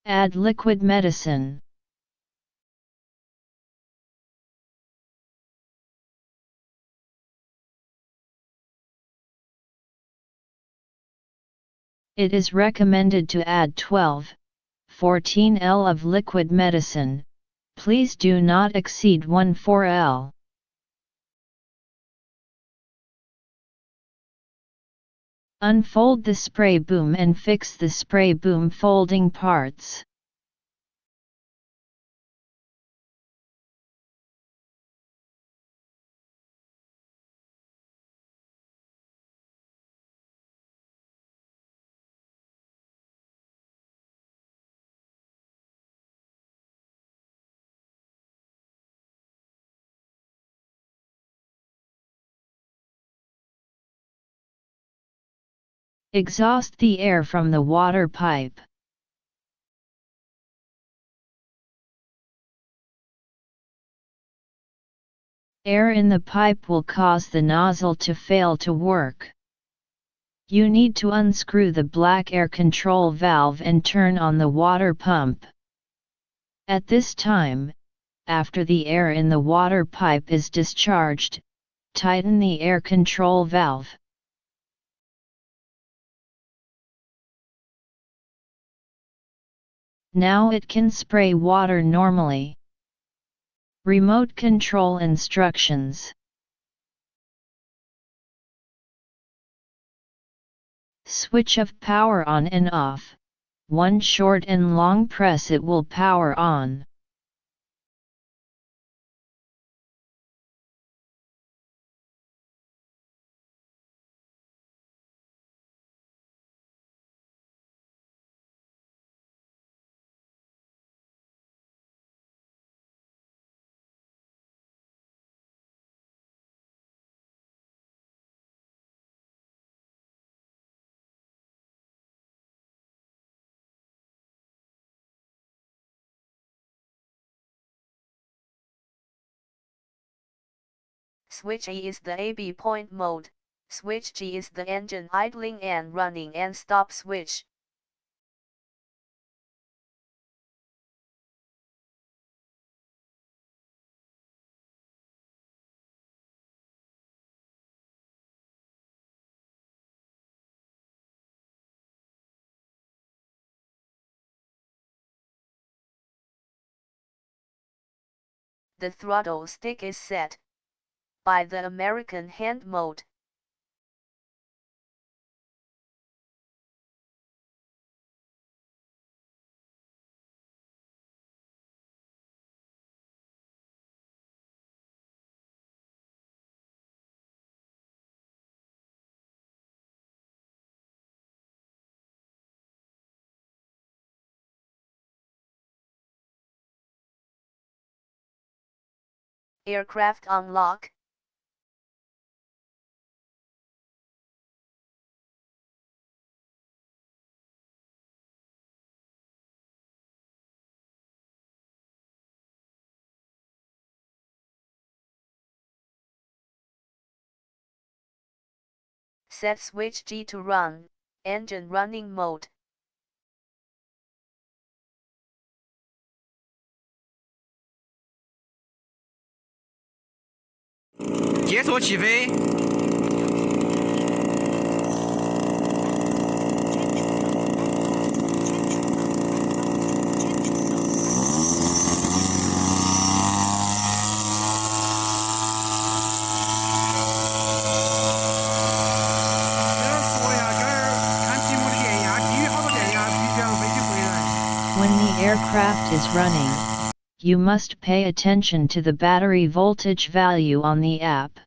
Add liquid medicine. It is recommended to add 12-14 L of liquid medicine. Please do not exceed 1/4 L. Unfold the spray boom and fix the spray boom folding parts. Exhaust the air from the water pipe. Air in the pipe will cause the nozzle to fail to work. You need to unscrew the black air control valve and turn on the water pump. At this time, after the air in the water pipe is discharged, tighten the air control valve. Now it can spray water normally. Remote control instructions. Switch of power on and off. One short and long press it will power on. Switch A is the AB point mode, switch G is the engine idling and running and stop switch. The throttle stick is set by the American hand mode. Aircraft unlock. Set switch G to run, engine running mode.解锁起飞。When the aircraft is running, you must pay attention to the battery voltage value on the app.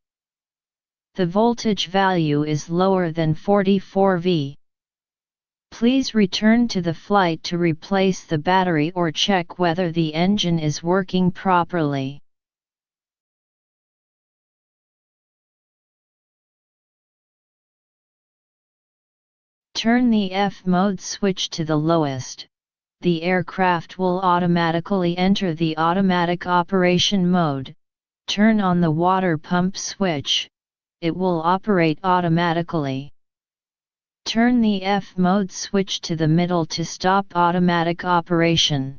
The voltage value is lower than 44 V. Please return to the flight to replace the battery or check whether the engine is working properly. Turn the F mode switch to the lowest. The aircraft will automatically enter the automatic operation mode. Turn on the water pump switch. It will operate automatically. Turn the F mode switch to the middle to stop automatic operation.